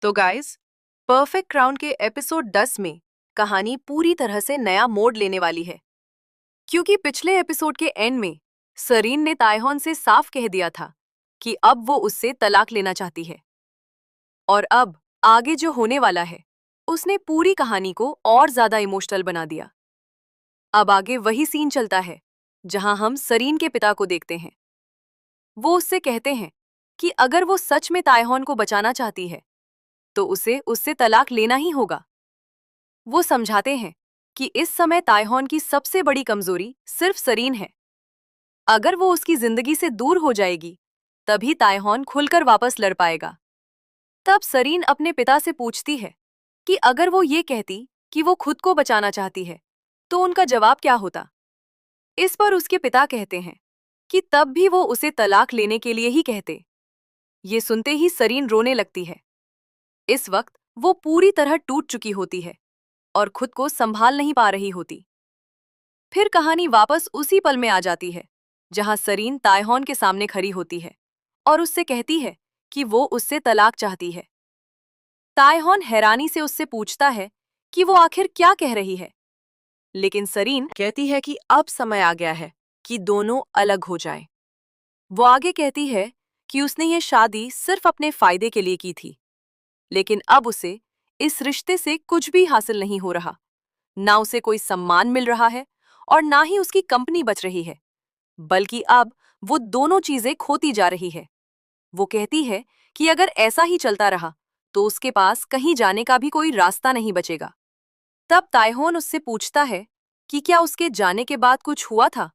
तो guys, perfect crown के episode 10 में कहानी पूरी तरह से नया मोड़ लेने वाली है। क्योंकि पिछले एपिसोड के एंड में सरीन ने तायहॉन से साफ कह दिया था कि अब वो उससे तलाक लेना चाहती है। और अब आगे जो होने वाला है उसने पूरी कहानी को और ज्यादा इमोशनल बना दिया। अब आगे वही सीन चलता है जहां हम सरीन के पिता को देखते हैं। वो उससे कहते हैं कि अगर वो सच में तायहॉन को बचाना चाहती है तो उसे उससे तलाक लेना ही होगा। वो समझाते हैं कि इस समय तायहॉन की सबसे बड़ी कमजोरी सिर्फ सरीन है। अगर वो उसकी जिंदगी से दूर हो जाएगी तभी तायहॉन खुलकर वापस लड़ पाएगा। तब सरीन अपने पिता से पूछती है कि अगर वो ये कहती कि वो खुद को बचाना चाहती है तो उनका जवाब क्या होता। इस पर उसके पिता कहते हैं कि तब भी वो उसे तलाक लेने के लिए ही कहते। ये सुनते ही सरीन रोने लगती है। इस वक्त वो पूरी तरह टूट चुकी होती है और खुद को संभाल नहीं पा रही होती। फिर कहानी वापस उसी पल में आ जाती है जहां सरीन तायहॉन के सामने खड़ी होती है और उससे कहती है कि वो उससे तलाक चाहती है। तायहॉन हैरानी से उससे पूछता है कि वो आखिर क्या कह रही है, लेकिन सरीन कहती है कि अब समय आ गया है कि दोनों अलग हो जाएं। वो आगे कहती है कि उसने ये शादी सिर्फ अपने फायदे के लिए की थी, लेकिन अब उसे इस रिश्ते से कुछ भी हासिल नहीं हो रहा। ना उसे कोई सम्मान मिल रहा है और ना ही उसकी कंपनी बच रही है, बल्कि अब वो दोनों चीजें खोती जा रही है। वो कहती है कि अगर ऐसा ही चलता रहा तो उसके पास कहीं जाने का भी कोई रास्ता नहीं बचेगा। तब तायहोन उससे पूछता है कि क्या उसके जाने के बाद कुछ हुआ था,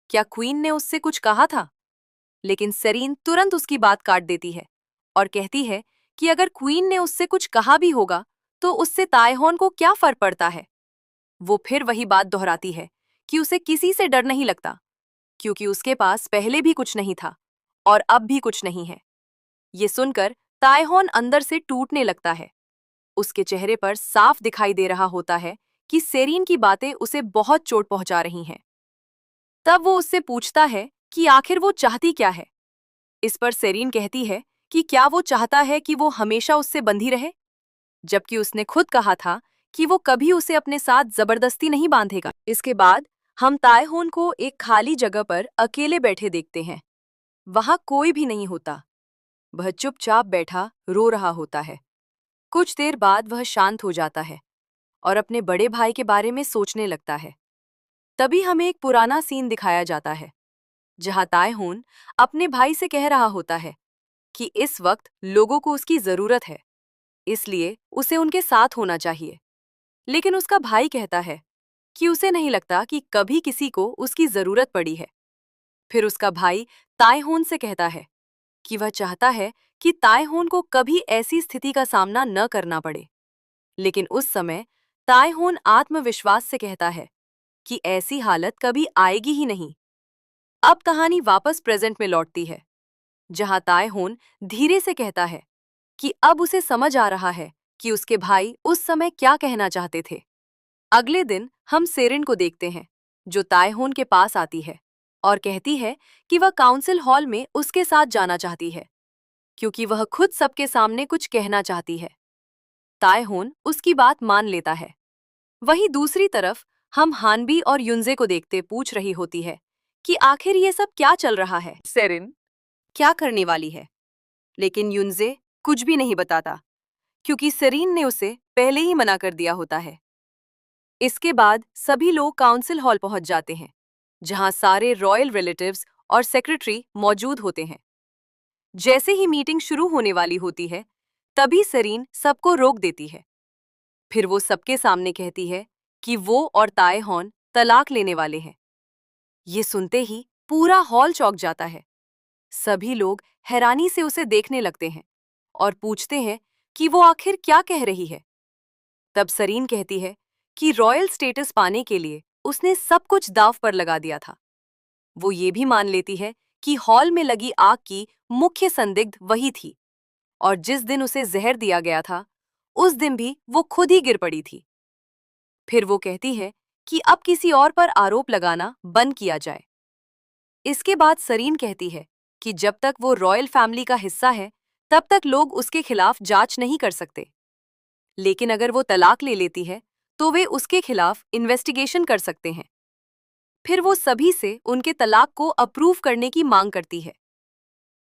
क्या क्वीन ने उससे कुछ कहा था। लेकिन सेरीन तुरंत उसकी बात काट देती है और कहती है कि अगर क्वीन ने उससे कुछ कहा भी होगा तो उससे तायहोन को क्या फर्क पड़ता है। वो फिर वही बात दोहराती है कि उसे किसी से डर नहीं लगता, क्योंकि उसके पास पहले भी कुछ नहीं था और अब भी कुछ नहीं है। ये सुनकर तायहोन अंदर से टूटने लगता है। उसके चेहरे पर साफ दिखाई दे रहा होता है कि सेरीन की बातें उसे बहुत चोट पहुंचा रही हैं। तब वो उससे पूछता है कि आखिर वो चाहती क्या है। इस पर सेरीन कहती है कि क्या वो चाहता है कि वो हमेशा उससे बंधी रहे, जबकि उसने खुद कहा था कि वो कभी उसे अपने साथ जबरदस्ती नहीं बांधेगा। इसके बाद हम तायहोन को एक खाली जगह पर अकेले बैठे देखते हैं। वहां कोई भी नहीं होता। वह चुपचाप बैठा रो रहा होता है। कुछ देर बाद वह शांत हो जाता है और अपने बड़े भाई के बारे में सोचने लगता है। तभी हमें एक पुराना सीन दिखाया जाता है जहां तायहोन अपने भाई से कह रहा होता है कि इस वक्त लोगों को उसकी जरूरत है, इसलिए उसे उनके साथ होना चाहिए। लेकिन उसका भाई कहता है कि उसे नहीं लगता कि कभी किसी को उसकी जरूरत पड़ी है। फिर उसका भाई तायहोन से कहता है कि वह चाहता है कि तायहोन को कभी ऐसी स्थिति का सामना न करना पड़े। लेकिन उस समय तायहोन आत्मविश्वास से कहता है कि ऐसी हालत कभी आएगी ही नहीं। अब कहानी वापस प्रेजेंट में लौटती है, जहां तायहोन धीरे से कहता है कि अब उसे समझ आ रहा है कि उसके भाई उस समय क्या कहना चाहते थे। अगले दिन हम सेरिन को देखते हैं, जो तायहोन के पास आती है और कहती है कि वह काउंसिल हॉल में उसके साथ जाना चाहती है, क्योंकि वह खुद सबके सामने कुछ कहना चाहती है। तायहोन उसकी बात मान लेता है। वहीं दूसरी तरफ हम हानबी और युनजे को देखते पूछ रही होती है कि आखिर ये सब क्या चल रहा है, सेरिन क्या करने वाली है। लेकिन युनजे कुछ भी नहीं बताता, क्योंकि सेरीन ने उसे पहले ही मना कर दिया होता है। इसके बाद सभी लोग काउंसिल हॉल पहुंच जाते हैं, जहां सारे रॉयल रिलेटिव्स और सेक्रेटरी मौजूद होते हैं। जैसे ही मीटिंग शुरू होने वाली होती है, तभी सेरीन सबको रोक देती है। फिर वो सबके सामने कहती है कि वो और तायहोन तलाक लेने वाले हैं। ये सुनते ही पूरा हॉल चौंक जाता है। सभी लोग हैरानी से उसे देखने लगते हैं और पूछते हैं कि वो आखिर क्या कह रही है। तब सरीन कहती है कि रॉयल स्टेटस पाने के लिए उसने सब कुछ दांव पर लगा दिया था। वो ये भी मान लेती है कि हॉल में लगी आग की मुख्य संदिग्ध वही थी और जिस दिन उसे जहर दिया गया था उस दिन भी वो खुद ही गिर पड़ी थी। फिर वो कहती है कि अब किसी और पर आरोप लगाना बंद किया जाए। इसके बाद सरीन कहती है कि जब तक वो रॉयल फैमिली का हिस्सा है तब तक लोग उसके खिलाफ जांच नहीं कर सकते। लेकिन अगर वो तलाक ले लेती है तो वे उसके खिलाफ इन्वेस्टिगेशन कर सकते हैं। फिर वो सभी से उनके तलाक को अप्रूव करने की मांग करती है।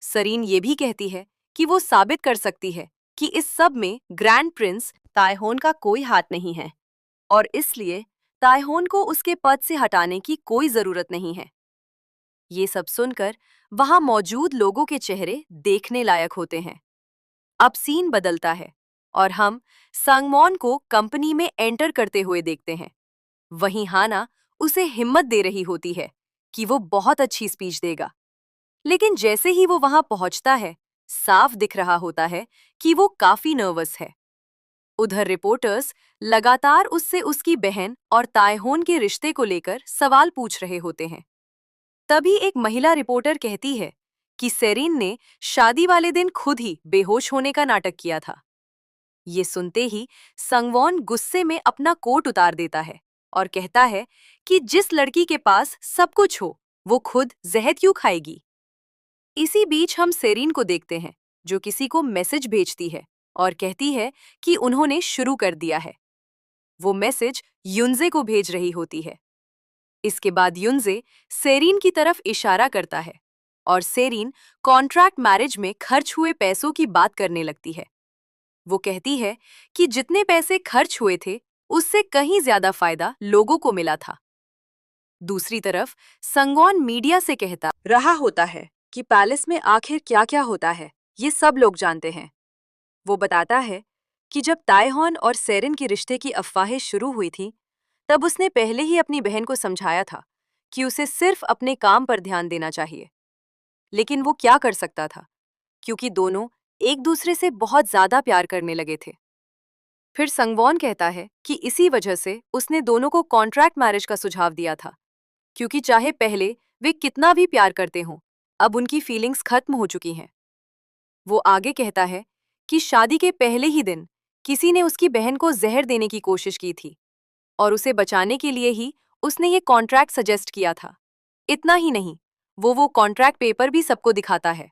सरीन ये भी कहती है कि वो साबित कर सकती है कि इस सब में ग्रैंड प्रिंस ताइहोन का कोई हाथ नहीं है और इसलिए ताइहोन को उसके पद से हटाने की कोई जरूरत नहीं है। ये सब सुनकर वहां मौजूद लोगों के चेहरे देखने लायक होते हैं। अब सीन बदलता है और हम सांगमॉन को कंपनी में एंटर करते हुए देखते हैं। वहीं हाना उसे हिम्मत दे रही होती है कि वो बहुत अच्छी स्पीच देगा। लेकिन जैसे ही वो वहां पहुंचता है, साफ दिख रहा होता है कि वो काफी नर्वस है। उधर रिपोर्टर्स लगातार उससे उसकी बहन और ताइहोन के रिश्ते को लेकर सवाल पूछ रहे होते हैं। तभी एक महिला रिपोर्टर कहती है कि सेरीन ने शादी वाले दिन खुद ही बेहोश होने का नाटक किया था। ये सुनते ही संगवॉन गुस्से में अपना कोट उतार देता है और कहता है कि जिस लड़की के पास सब कुछ हो वो खुद जहर क्यों खाएगी। इसी बीच हम सेरीन को देखते हैं जो किसी को मैसेज भेजती है और कहती है कि उन्होंने शुरू कर दिया है। वो मैसेज युनजे को भेज रही होती है। इसके बाद युनजे सेरीन की तरफ इशारा करता है और सेरीन कॉन्ट्रैक्ट मैरिज में खर्च हुए पैसों की बात करने लगती है। वो कहती है कि जितने पैसे खर्च हुए थे उससे कहीं ज्यादा फायदा लोगों को मिला था। दूसरी तरफ संगॉन मीडिया से कहता रहा होता है कि पैलेस में आखिर क्या क्या होता है ये सब लोग जानते हैं। वो बताता है कि जब ताइहोन और सेरिन के रिश्ते की अफवाहें शुरू हुई थी तब उसने पहले ही अपनी बहन को समझाया था कि उसे सिर्फ अपने काम पर ध्यान देना चाहिए। लेकिन वो क्या कर सकता था क्योंकि दोनों एक दूसरे से बहुत ज्यादा प्यार करने लगे थे। फिर संगवॉन कहता है कि इसी वजह से उसने दोनों को कॉन्ट्रैक्ट मैरिज का सुझाव दिया था, क्योंकि चाहे पहले वे कितना भी प्यार करते हों, अब उनकी फीलिंग्स खत्म हो चुकी हैं। वो आगे कहता है कि शादी के पहले ही दिन किसी ने उसकी बहन को जहर देने की कोशिश की थी और उसे बचाने के लिए ही उसने ये कॉन्ट्रैक्ट सजेस्ट किया था। इतना ही नहीं, वो कॉन्ट्रैक्ट पेपर भी सबको दिखाता है।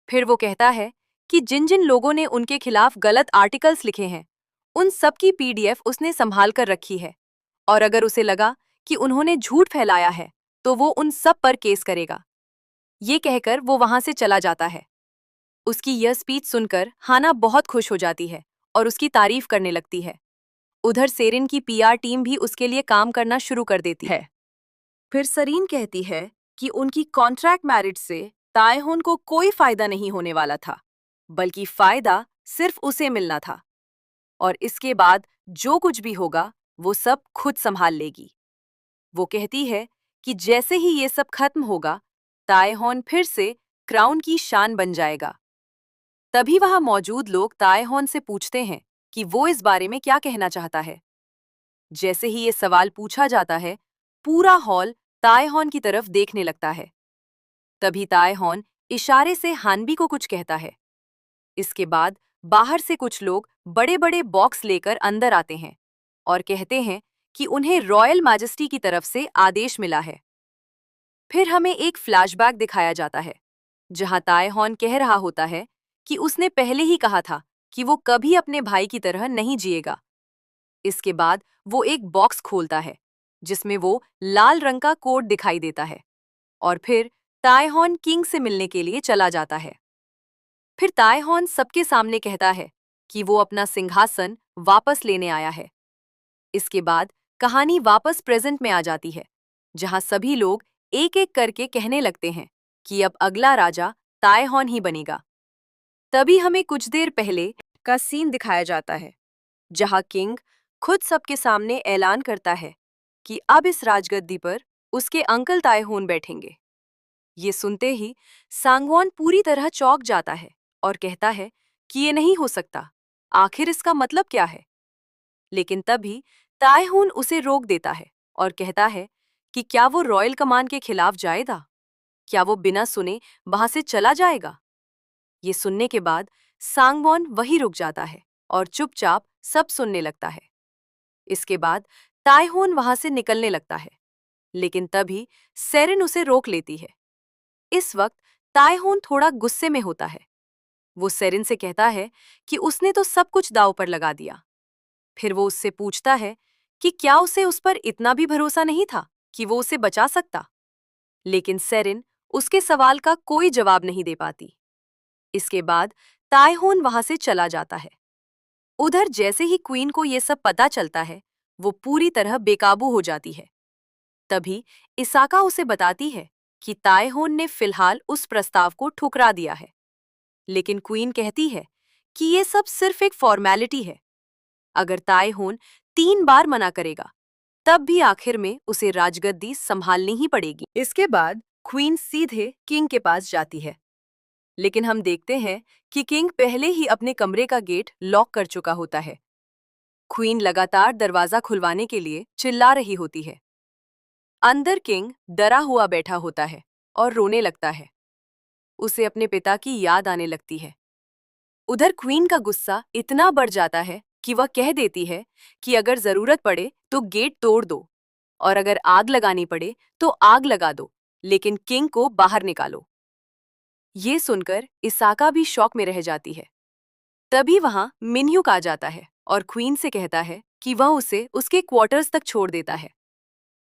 फिर वो कहता है कि जिन जिन लोगों ने उनके खिलाफ गलत आर्टिकल्स लिखे हैं उन सब की पीडीएफ उसने संभाल कर रखी है और अगर उसे लगा कि उन्होंने झूठ फैलाया है तो वो उन सब पर केस करेगा। ये कहकर वो वहां से चला जाता है। उसकी यह स्पीच सुनकर हाना बहुत खुश हो जाती है और उसकी तारीफ करने लगती है। उधर सेरिन की पीआर टीम भी उसके लिए काम करना शुरू कर देती है। फिर सरीन कहती है कि उनकी कॉन्ट्रैक्ट मैरिज से ताइहोन को कोई फायदा नहीं होने वाला था, बल्कि फायदा सिर्फ उसे मिलना था और इसके बाद जो कुछ भी होगा वो सब खुद संभाल लेगी। वो कहती है कि जैसे ही ये सब खत्म होगा ताइहोन फिर से क्राउन की शान बन जाएगा। तभी वहां मौजूद लोग ताइहोन से पूछते हैं कि वो इस बारे में क्या कहना चाहता है। जैसे ही ये सवाल पूछा जाता है पूरा हॉल ताइहोन की तरफ देखने लगता है। तभी ताइहोन इशारे से हानबी को कुछ कहता है। इसके बाद बाहर से कुछ लोग बड़े बड़े बॉक्स लेकर अंदर आते हैं और कहते हैं कि उन्हें रॉयल मैजेस्टी की तरफ से आदेश मिला है। फिर हमें एक फ्लैशबैक दिखाया जाता है जहां ताइहोन कह रहा होता है कि उसने पहले ही कहा था कि वो कभी अपने भाई की तरह नहीं जिएगा। इसके बाद वो एक बॉक्स खोलता है जिसमें वो लाल रंग का कोट दिखाई देता है और फिर ताइहोन किंग से मिलने के लिए चला जाता है। फिर ताइहोन सबके सामने कहता है कि वो अपना सिंहासन वापस लेने आया है। इसके बाद कहानी वापस प्रेजेंट में आ जाती है जहां सभी लोग एक एक करके कहने लगते हैं कि अब अगला राजा ताइहोन ही बनेगा। तभी हमें कुछ देर पहले का सीन दिखाया जाता है जहां किंग खुद सबके सामने ऐलान करता है कि अब इस राजगद्दी पर उसके अंकल ताइहोन बैठेंगे। ये सुनते ही सांगवॉन पूरी तरह चौंक जाता है और कहता है कि ये नहीं हो सकता, आखिर इसका मतलब क्या है। लेकिन तभी ताइहोन उसे रोक देता है और कहता है कि क्या वो रॉयल कमान के खिलाफ जाएगा, क्या वो बिना सुने वहां से चला जाएगा। ये सुनने के बाद सांगवॉन वहीं रुक जाता है और चुपचाप सब सुनने लगता है। इसके बाद ताइहोन वहां से निकलने लगता है, लेकिन तभी सेरिन उसे रोक लेती है। इस वक्त ताइहोन थोड़ा गुस्से में होता है। वो सेरिन से कहता है कि उसने तो सब कुछ दांव पर लगा दिया। फिर वो उससे पूछता है कि क्या उसे उस पर इतना भी भरोसा नहीं था कि वो उसे बचा सकता। लेकिन सेरिन उसके सवाल का कोई जवाब नहीं दे पाती। इसके बाद तायहोन वहां से चला जाता है। उधर जैसे ही क्वीन को ये सब पता चलता है, वो पूरी तरह बेकाबू हो जाती है। तभी इसाका उसे बताती है कि तायहोन ने फिलहाल उस प्रस्ताव को ठुकरा दिया है। लेकिन क्वीन कहती है कि ये सब सिर्फ एक फॉर्मेलिटी है। अगर तायहोन 3 बार मना करेगा, तब भी आखिर में उसे राजगद्दी संभालनी ही पड़ेगी। इसके बाद क्वीन सीधे किंग के पास जाती है। लेकिन हम देखते हैं कि किंग पहले ही अपने कमरे का गेट लॉक कर चुका होता है। क्वीन लगातार दरवाजा खुलवाने के लिए चिल्ला रही होती है। अंदर किंग डरा हुआ बैठा होता है और रोने लगता है। उसे अपने पिता की याद आने लगती है। उधर क्वीन का गुस्सा इतना बढ़ जाता है कि वह कह देती है कि अगर जरूरत पड़े तो गेट तोड़ दो, और अगर आग लगानी पड़े तो आग लगा दो, लेकिन किंग को बाहर निकालो। ये सुनकर इसाका भी शॉक में रह जाती है। तभी वहां मिन्ह्युक आ जाता है और क्वीन से कहता है कि वह उसे उसके क्वार्टर्स तक छोड़ देता है।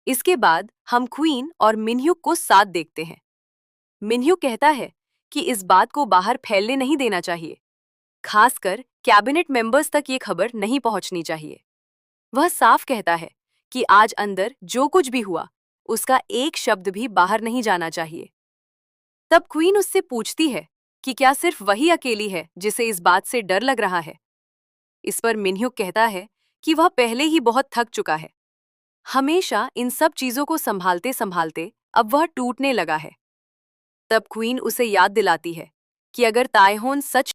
इसके बाद हम क्वीन और मिन्ह्युक को साथ देखते हैं। मिन्ह्युक कहता है कि इस बात को बाहर फैलने नहीं देना चाहिए, खासकर कैबिनेट मेंबर्स तक ये खबर नहीं पहुंचनी चाहिए। वह साफ कहता है कि आज अंदर जो कुछ भी हुआ, उसका एक शब्द भी बाहर नहीं जाना चाहिए। तब क्वीन उससे पूछती है कि क्या सिर्फ वही अकेली है जिसे इस बात से डर लग रहा है। इस पर मिन्ह्युक कहता है कि वह पहले ही बहुत थक चुका है। हमेशा इन सब चीजों को संभालते संभालते अब वह टूटने लगा है। तब क्वीन उसे याद दिलाती है कि अगर तायहोन सच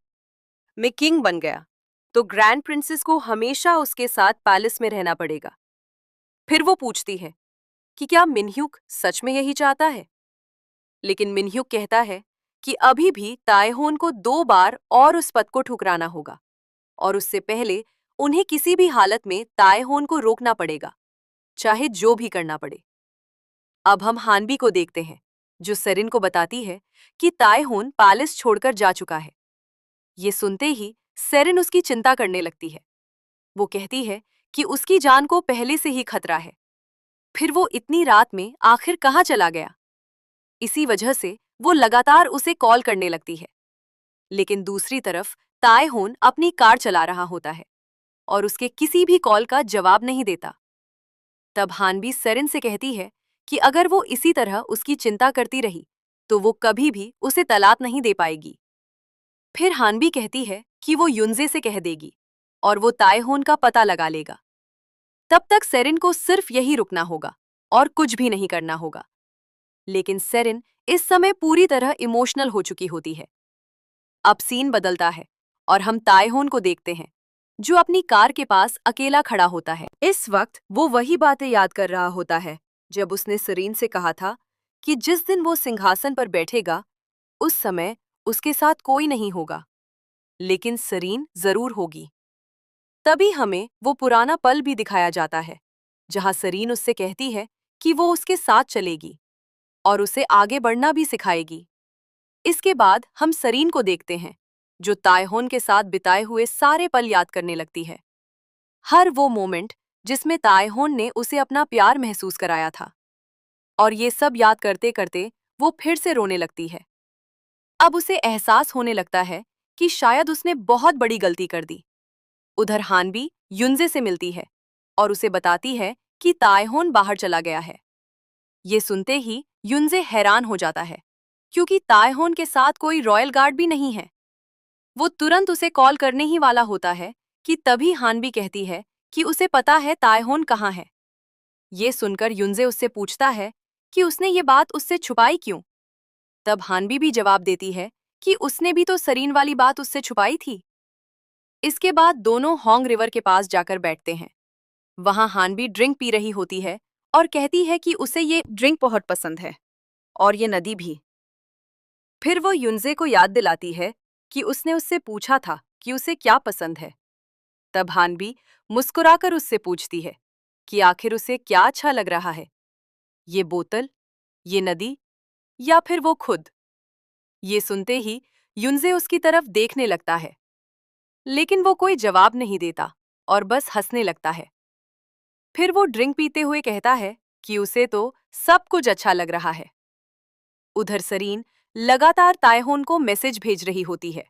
में किंग बन गया, तो ग्रैंड प्रिंसेस को हमेशा उसके साथ पैलेस में रहना पड़ेगा। फिर वो पूछती है कि क्या मिन्ह्युक सच में यही चाहता है। लेकिन मिन्ह्युक कहता है कि अभी भी तायहोन को 2 बार और उस पद को ठुकराना होगा, और उससे पहले उन्हें किसी भी हालत में तायहोन को रोकना पड़ेगा, चाहे जो भी करना पड़े। अब हम हानबी को देखते हैं, जो सेरिन को बताती है कि तायहोन पैलेस छोड़कर जा चुका है। ये सुनते ही सेरिन उसकी चिंता करने लगती है। वो कहती है कि उसकी जान को पहले से ही खतरा है। फिर वो इतनी रात में आखिर कहाँ चला गया। इसी वजह से वो लगातार उसे कॉल करने लगती है। लेकिन दूसरी तरफ तायहोन अपनी कार चला रहा होता है और उसके किसी भी कॉल का जवाब नहीं देता। तब हानबी सेरिन से कहती है कि अगर वो इसी तरह उसकी चिंता करती रही, तो वो कभी भी उसे तलाक नहीं दे पाएगी। फिर हानबी कहती है कि वो युनजे से कह देगी और वो तायहोन का पता लगा लेगा। तब तक सेरिन को सिर्फ यही रुकना होगा और कुछ भी नहीं करना होगा। लेकिन सेरिन इस समय पूरी तरह इमोशनल हो चुकी होती है। अब सीन बदलता है और हम तायहोन को देखते हैं, जो अपनी कार के पास अकेला खड़ा होता है। इस वक्त वो वही बातें याद कर रहा होता है जब उसने सरीन से कहा था कि जिस दिन वो सिंहासन पर बैठेगा, उस समय उसके साथ कोई नहीं होगा, लेकिन सरीन जरूर होगी। तभी हमें वो पुराना पल भी दिखाया जाता है, जहां सरीन उससे कहती है कि वो उसके साथ चलेगी और उसे आगे बढ़ना भी सिखाएगी। इसके बाद हम सरीन को देखते हैं, जो तायहोन के साथ बिताए हुए सारे पल याद करने लगती है। हर वो मोमेंट जिसमें तायहोन ने उसे अपना प्यार महसूस कराया था। और ये सब याद करते करते वो फिर से रोने लगती है। अब उसे एहसास होने लगता है कि शायद उसने बहुत बड़ी गलती कर दी। उधर हानबी युनजे से मिलती है और उसे बताती है कि तायहोन बाहर चला गया है। ये सुनते ही युनजे हैरान हो जाता है, क्योंकि तायहोन के साथ कोई रॉयल गार्ड भी नहीं है। वो तुरंत उसे कॉल करने ही वाला होता है कि तभी हानबी कहती है कि उसे पता है तायहोन कहाँ है। ये सुनकर युनजे उससे पूछता है कि उसने ये बात उससे छुपाई क्यों। तब हानबी भी जवाब देती है कि उसने भी तो सरीन वाली बात उससे छुपाई थी। इसके बाद दोनों होंग रिवर के पास जाकर बैठते हैं। वहां हानबी ड्रिंक पी रही होती है और कहती है कि उसे ये ड्रिंक बहुत पसंद है, और ये नदी भी। फिर वो युनजे को याद दिलाती है कि उसने उससे पूछा था कि उसे क्या पसंद है। तब हानबी मुस्कुराकर उससे पूछती है कि आखिर उसे क्या अच्छा लग रहा है, ये बोतल, ये नदी, या फिर वो खुद। ये सुनते ही युनजे उसकी तरफ देखने लगता है, लेकिन वो कोई जवाब नहीं देता और बस हंसने लगता है। फिर वो ड्रिंक पीते हुए कहता है कि उसे तो सब कुछ अच्छा लग रहा है। उधर सरीन लगातार तायहोन को मैसेज भेज रही होती है।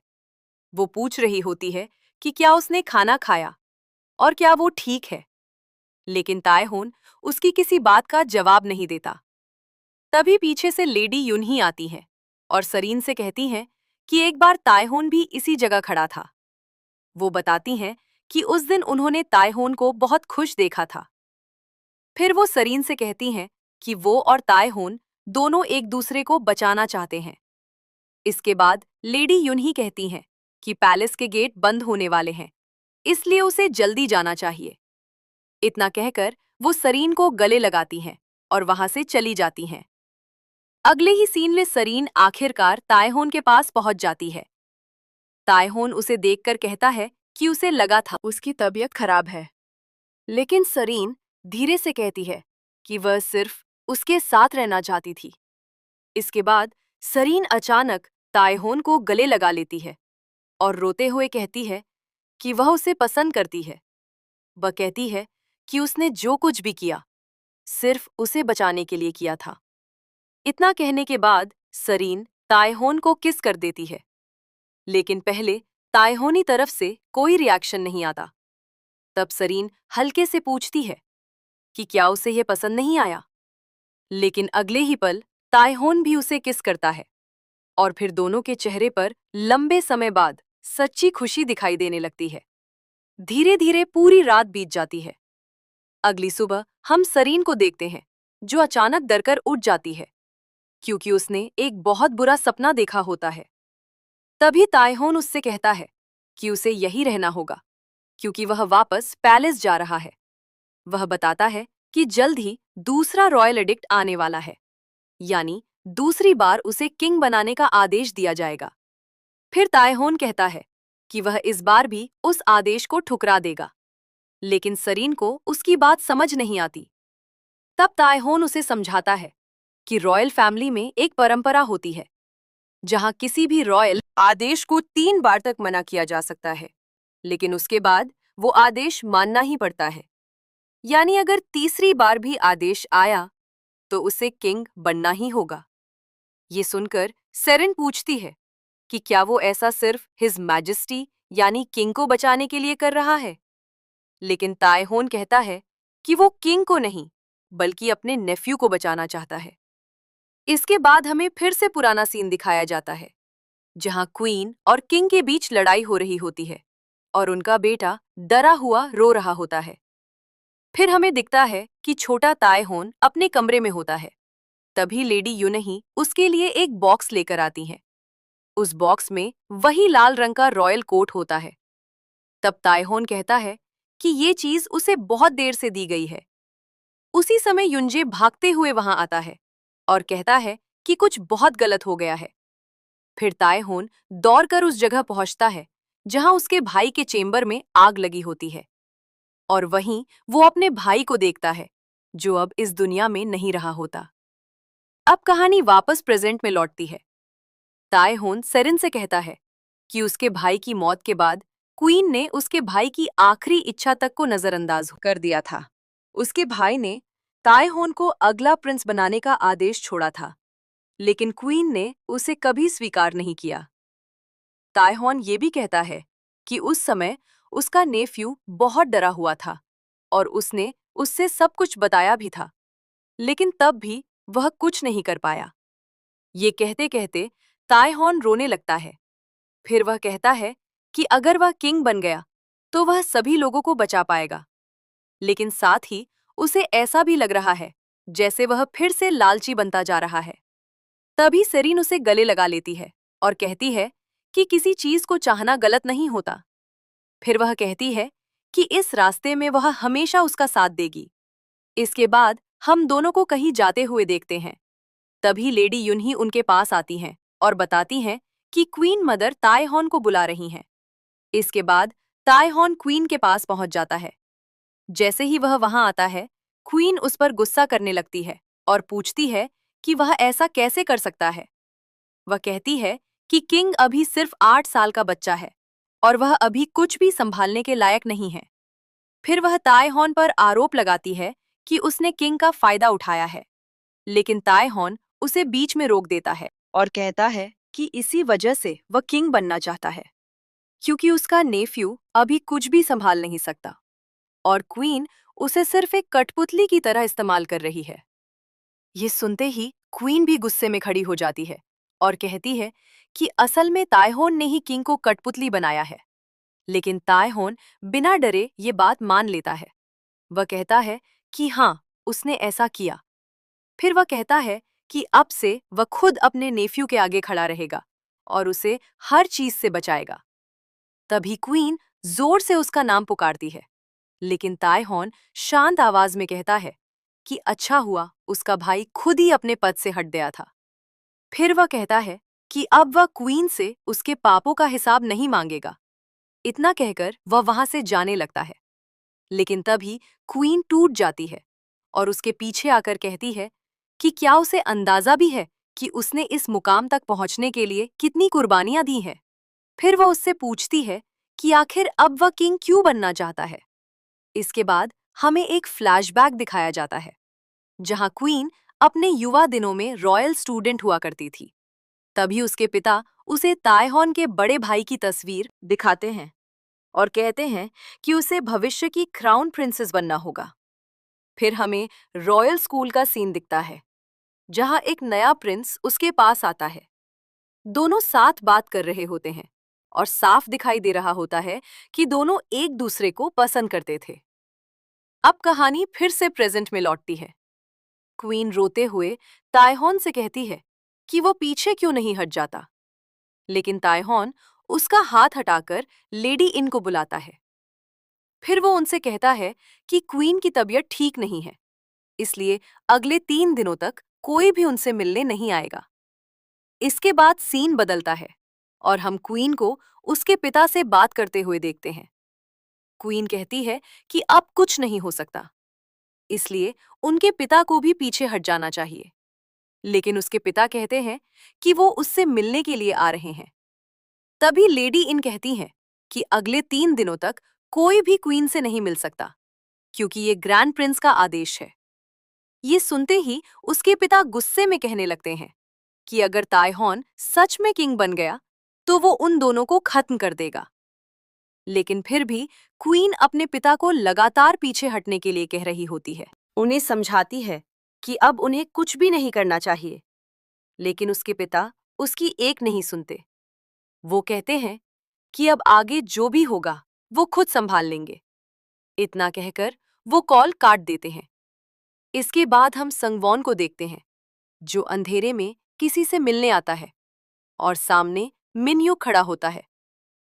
वो पूछ रही होती है कि क्या उसने खाना खाया और क्या वो ठीक है, लेकिन तायहोन उसकी किसी बात का जवाब नहीं देता। तभी पीछे से लेडी युनही आती है और सरीन से कहती हैं कि एक बार तायहोन भी इसी जगह खड़ा था। वो बताती हैं कि उस दिन उन्होंने तायहोन को बहुत खुश देखा था। फिर वो सरीन से कहती हैं कि वो और तायहोन दोनों एक दूसरे को बचाना चाहते हैं। इसके बाद लेडी युनही कहती हैं कि पैलेस के गेट बंद होने वाले हैं, इसलिए उसे जल्दी जाना चाहिए। इतना कहकर वो सरीन को गले लगाती हैं और वहां से चली जाती हैं। अगले ही सीन में सरीन आखिरकार तायहोन के पास पहुंच जाती है। तायहोन उसे देखकर कहता है कि उसे लगा था उसकी तबीयत खराब है, लेकिन सरीन धीरे से कहती है कि वह सिर्फ उसके साथ रहना चाहती थी। इसके बाद सरीन अचानक तायहोन को गले लगा लेती है और रोते हुए कहती है कि वह उसे पसंद करती है। वह कहती है कि उसने जो कुछ भी किया सिर्फ उसे बचाने के लिए किया था। इतना कहने के बाद सरीन तायहोन को किस कर देती है, लेकिन पहले तायहोनी तरफ से कोई रिएक्शन नहीं आता। तब सरीन हल्के से पूछती है कि क्या उसे यह पसंद नहीं आया, लेकिन अगले ही पल तायहोन भी उसे किस करता है और फिर दोनों के चेहरे पर लंबे समय बाद सच्ची खुशी दिखाई देने लगती है। धीरे धीरे पूरी रात बीत जाती है। अगली सुबह हम सरीन को देखते हैं, जो अचानक डरकर उठ जाती है क्योंकि उसने एक बहुत बुरा सपना देखा होता है। तभी तायहोन उससे कहता है कि उसे यही रहना होगा क्योंकि वह वापस पैलेस जा रहा है। वह बताता है कि जल्द ही दूसरा रॉयल एडिक्ट आने वाला है, यानी दूसरी बार उसे किंग बनाने का आदेश दिया जाएगा। फिर तायहोन कहता है कि वह इस बार भी उस आदेश को ठुकरा देगा, लेकिन सरीन को उसकी बात समझ नहीं आती। तब तायहोन उसे समझाता है कि रॉयल फैमिली में एक परंपरा होती है जहां किसी भी रॉयल आदेश को 3 बार तक मना किया जा सकता है, लेकिन उसके बाद वो आदेश मानना ही पड़ता है। यानी अगर तीसरी बार भी आदेश आया तो उसे किंग बनना ही होगा। ये सुनकर सेरेन पूछती है कि क्या वो ऐसा सिर्फ हिज मैजेस्टी यानी किंग को बचाने के लिए कर रहा है, लेकिन तायहोन कहता है कि वो किंग को नहीं बल्कि अपने नेफ्यू को बचाना चाहता है। इसके बाद हमें फिर से पुराना सीन दिखाया जाता है जहां क्वीन और किंग के बीच लड़ाई हो रही होती है और उनका बेटा डरा हुआ रो रहा होता है। फिर हमें दिखता है कि छोटा तायहोन अपने कमरे में होता है। तभी लेडी युनही उसके लिए एक बॉक्स लेकर आती हैं। उस बॉक्स में वही लाल रंग का रॉयल कोट होता है। तब तायहोन कहता है कि ये चीज उसे बहुत देर से दी गई है। उसी समय युनजे भागते हुए वहां आता है और कहता है कि कुछ बहुत गलत हो गया है। फिर तायहोन दौड़कर उस जगह पहुंचता है जहां उसके भाई के चेंबर में आग लगी होती है और वहीं वो अपने भाई को देखता है जो अब इस दुनिया में नहीं रहा होता। अब कहानी वापस प्रेजेंट में लौटती है। तायहोन सेरेन से कहता है कि उसके भाई की मौत के बाद क्वीन ने उसके भाई की आखिरी इच्छा तक को नजरअंदाज कर दिया था। उसके भाई ने तायहोन को अगला प्रिंस बनाने का आदेश छोड़ा था, लेकिन क्वीन ने उसे कभी स्वीकार नहीं किया। तायहोन ये भी कहता है कि उस समय उसका नेफ्यू बहुत डरा हुआ था और उसने उससे सब कुछ बताया भी था, लेकिन तब भी वह कुछ नहीं कर पाया। ये कहते कहते तायहोन रोने लगता है। फिर वह कहता है कि अगर वह किंग बन गया तो वह सभी लोगों को बचा पाएगा, लेकिन साथ ही उसे ऐसा भी लग रहा है जैसे वह फिर से लालची बनता जा रहा है। तभी सेरीन उसे गले लगा लेती है और कहती है कि किसी चीज को चाहना गलत नहीं होता। फिर वह कहती है कि इस रास्ते में वह हमेशा उसका साथ देगी। इसके बाद हम दोनों को कहीं जाते हुए देखते हैं। तभी लेडी युनही उनके पास आती हैं और बताती हैं कि क्वीन मदर तायहोन को बुला रही हैं। इसके बाद तायहोन क्वीन के पास पहुंच जाता है। जैसे ही वह वहां आता है, क्वीन उस पर गुस्सा करने लगती है और पूछती है कि वह ऐसा कैसे कर सकता है। वह कहती है कि किंग अभी सिर्फ 8 साल का बच्चा है और वह अभी कुछ भी संभालने के लायक नहीं है। फिर वह ताएहॉन पर आरोप लगाती है कि उसने किंग का फायदा उठाया है, लेकिन ताएहॉन उसे बीच में रोक देता है और कहता है कि इसी वजह से वह किंग बनना चाहता है, क्योंकि उसका नेफ्यू अभी कुछ भी संभाल नहीं सकता और क्वीन उसे सिर्फ एक कठपुतली की तरह इस्तेमाल कर रही है। ये सुनते ही क्वीन भी गुस्से में खड़ी हो जाती है और कहती है कि असल में ताएहोन ने ही किंग को कठपुतली बनाया है। लेकिन ताएहोन बिना डरे ये बात मान लेता है। वह कहता है कि हाँ, उसने ऐसा किया। फिर वह कहता है कि अब से वह खुद अपने नेफ्यू के आगे खड़ा रहेगा और उसे हर चीज से बचाएगा। तभी क्वीन जोर से उसका नाम पुकारती है, लेकिन ताएहोन शांत आवाज में कहता है कि अच्छा हुआ उसका भाई खुद ही अपने पद से हट गया था। फिर वह कहता है कि अब वह क्वीन से उसके पापों का हिसाब नहीं मांगेगा। इतना कहकर वह वहां से जाने लगता है, लेकिन तभी क्वीन टूट जाती है और उसके पीछे आकर कहती है कि क्या उसे अंदाजा भी है कि उसने इस मुकाम तक पहुंचने के लिए कितनी कुर्बानियां दी हैं। फिर वह उससे पूछती है कि आखिर अब वह किंग क्यों बनना चाहता है। इसके बाद हमें एक फ्लैशबैक दिखाया जाता है, जहां क्वीन अपने युवा दिनों में रॉयल स्टूडेंट हुआ करती थी। तभी उसके पिता उसे ताएहॉन के बड़े भाई की तस्वीर दिखाते हैं और कहते हैं कि उसे भविष्य की क्राउन प्रिंसेस बनना होगा। फिर हमें रॉयल स्कूल का सीन दिखता है, जहां एक नया प्रिंस उसके पास आता है। दोनों साथ बात कर रहे होते हैं और साफ दिखाई दे रहा होता है कि दोनों एक दूसरे को पसंद करते थे। अब कहानी फिर से प्रेजेंट में लौटती है। क्वीन रोते हुए ताएहॉन से कहती है कि वो पीछे क्यों नहीं हट जाता, लेकिन ताएहॉन उसका हाथ हटाकर लेडी इन को बुलाता है। फिर वो उनसे कहता है कि क्वीन की तबीयत ठीक नहीं है, इसलिए अगले 3 दिनों तक कोई भी उनसे मिलने नहीं आएगा। इसके बाद सीन बदलता है और हम क्वीन को उसके पिता से बात करते हुए देखते हैं। क्वीन कहती है कि अब कुछ नहीं हो सकता, इसलिए उनके पिता को भी पीछे हट जाना चाहिए। लेकिन उसके पिता कहते हैं कि वो उससे मिलने के लिए आ रहे हैं। तभी लेडी इन कहती हैं कि अगले 3 दिनों तक कोई भी क्वीन से नहीं मिल सकता, क्योंकि ये ग्रैंड प्रिंस का आदेश है। ये सुनते ही उसके पिता गुस्से में कहने लगते हैं कि अगर ताएहॉन सच में किंग बन गया तो वो उन दोनों को खत्म कर देगा। लेकिन फिर भी क्वीन अपने पिता को लगातार पीछे हटने के लिए कह रही होती है। उन्हें समझाती है कि अब उन्हें कुछ भी नहीं करना चाहिए, लेकिन उसके पिता उसकी एक नहीं सुनते। वो कहते हैं कि अब आगे जो भी होगा वो खुद संभाल लेंगे। इतना कहकर वो कॉल काट देते हैं। इसके बाद हम संगवॉन को देखते हैं, जो अंधेरे में किसी से मिलने आता है और सामने मिनयू खड़ा होता है।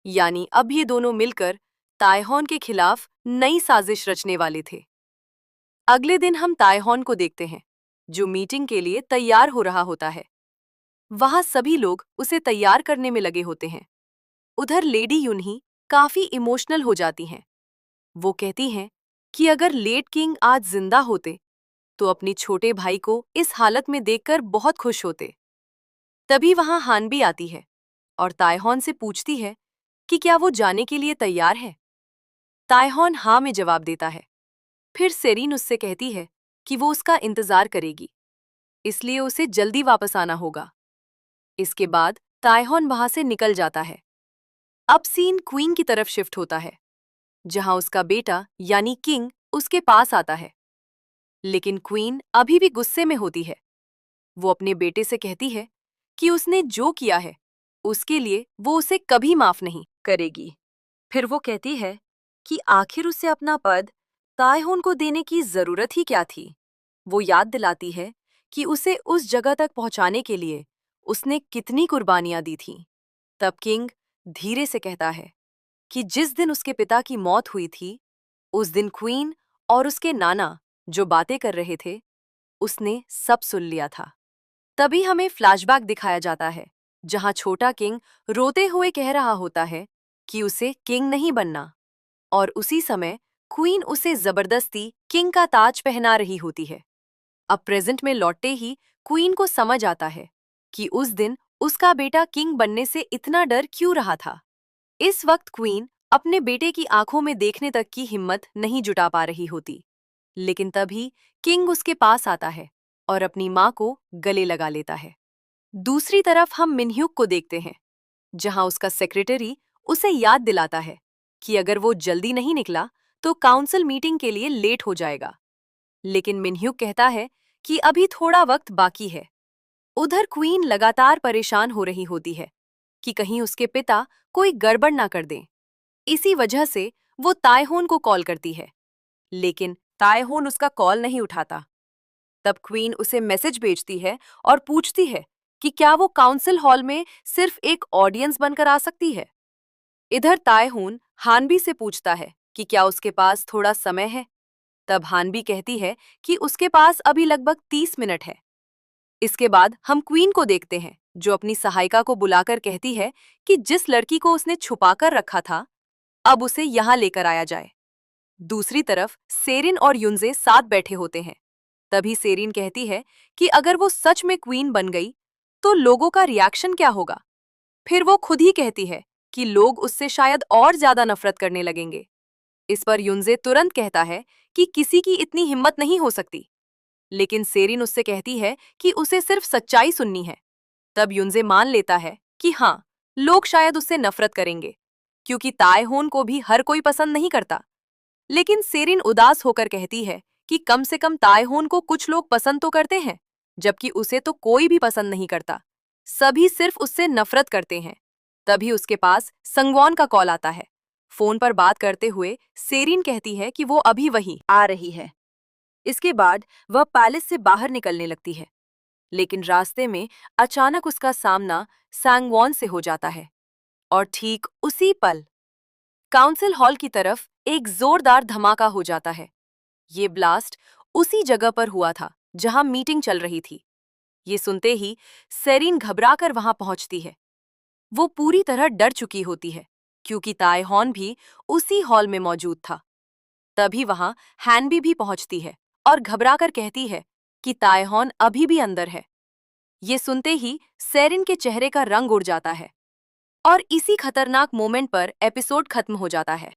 यानी अब ये दोनों मिलकर ताएहॉन के खिलाफ नई साजिश रचने वाले थे। अगले दिन हम ताएहॉन को देखते हैं, जो मीटिंग के लिए तैयार हो रहा होता है। वहां सभी लोग उसे तैयार करने में लगे होते हैं। उधर लेडी यूनही काफी इमोशनल हो जाती हैं। वो कहती हैं कि अगर लेट किंग आज जिंदा होते तो अपनी छोटे भाई को इस हालत में देखकर बहुत खुश होते। तभी वहां हानबी आती है और ताएहॉन से पूछती है कि क्या वो जाने के लिए तैयार है। ताएहॉन हाँ में जवाब देता है। फिर सेरीन उससे कहती है कि वो उसका इंतजार करेगी, इसलिए उसे जल्दी वापस आना होगा। इसके बाद ताएहॉन वहां से निकल जाता है। अब सीन क्वीन की तरफ शिफ्ट होता है, जहां उसका बेटा यानी किंग उसके पास आता है। लेकिन क्वीन अभी भी गुस्से में होती है। वो अपने बेटे से कहती है कि उसने जो किया है उसके लिए वो उसे कभी माफ नहीं करेगी। फिर वो कहती है कि आखिर उसे अपना पद ताएहॉन को देने की जरूरत ही क्या थी। वो याद दिलाती है कि उसे उस जगह तक पहुंचाने के लिए उसने कितनी कुर्बानियां दी थीं। तब किंग धीरे से कहता है कि जिस दिन उसके पिता की मौत हुई थी, उस दिन क्वीन और उसके नाना जो बातें कर रहे थे, उसने सब सुन लिया था। तभी हमें फ्लैशबैक दिखाया जाता है, जहां छोटा किंग रोते हुए कह रहा होता है कि उसे किंग नहीं बनना, और उसी समय क्वीन उसे जबरदस्ती किंग का ताज पहना रही होती है। अब प्रेजेंट में लौटते ही क्वीन को समझ आता है कि उस दिन उसका बेटा किंग बनने से इतना डर क्यों रहा था। इस वक्त क्वीन अपने बेटे की आंखों में देखने तक की हिम्मत नहीं जुटा पा रही होती। लेकिन तभी किंग उसके पास आता है और अपनी मां को गले लगा लेता है। दूसरी तरफ हम मिनह्यूक को देखते हैं, जहां उसका सेक्रेटरी उसे याद दिलाता है कि अगर वो जल्दी नहीं निकला तो काउंसिल मीटिंग के लिए लेट हो जाएगा। लेकिन मिनह्यूक कहता है कि अभी थोड़ा वक्त बाकी है। उधर क्वीन लगातार परेशान हो रही होती है कि कहीं उसके पिता कोई गड़बड़ ना कर दें। इसी वजह से वो तायहोन को कॉल करती है, लेकिन तायहोन उसका कॉल नहीं उठाता। तब क्वीन उसे मैसेज भेजती है और पूछती है कि क्या वो काउंसिल हॉल में सिर्फ एक ऑडियंस बनकर आ सकती है। इधर तायहोन हानबी से पूछता है कि क्या उसके पास थोड़ा समय है। तब हानबी कहती है कि उसके पास अभी लगभग 30 मिनट है। इसके बाद हम क्वीन को देखते हैं, जो अपनी सहायिका को बुलाकर कहती है कि जिस लड़की को उसने छुपाकर रखा था, अब उसे यहाँ लेकर आया जाए। दूसरी तरफ सेरिन और युनजे साथ बैठे होते हैं। तभी सेरिन कहती है कि अगर वो सच में क्वीन बन गई तो लोगों का रिएक्शन क्या होगा। फिर वो खुद ही कहती है कि लोग उससे शायद और ज्यादा नफरत करने लगेंगे। इस पर युनजे तुरंत कहता है कि किसी की इतनी हिम्मत नहीं हो सकती। लेकिन सेरिन उससे कहती है कि उसे सिर्फ सच्चाई सुननी है। तब युनजे मान लेता है कि हाँ, लोग शायद उससे नफरत करेंगे, क्योंकि तायहोन को भी हर कोई पसंद नहीं करता। लेकिन सेरिन उदास होकर कहती है कि कम से कम तायहोन को कुछ लोग पसंद तो करते हैं, जबकि उसे तो कोई भी पसंद नहीं करता। सभी सिर्फ उससे नफरत करते हैं। तभी उसके पास संगवॉन का कॉल आता है। फोन पर बात करते हुए सेरिन कहती है कि वो अभी वहीं आ रही है। इसके बाद वह पैलेस से बाहर निकलने लगती है, लेकिन रास्ते में अचानक उसका सामना सांगवॉन से हो जाता है। और ठीक उसी पल काउंसिल हॉल की तरफ एक जोरदार धमाका हो जाता है। ये ब्लास्ट उसी जगह पर हुआ था जहां मीटिंग चल रही थी। ये सुनते ही सेरिन घबराकर वहां पहुंचती है। वो पूरी तरह डर चुकी होती है, क्योंकि तायहोन भी उसी हॉल में मौजूद था। तभी वहां हैनबी भी पहुंचती है और घबराकर कहती है कि तायहोन अभी भी अंदर है। ये सुनते ही सेरिन के चेहरे का रंग उड़ जाता है और इसी खतरनाक मोमेंट पर एपिसोड खत्म हो जाता है।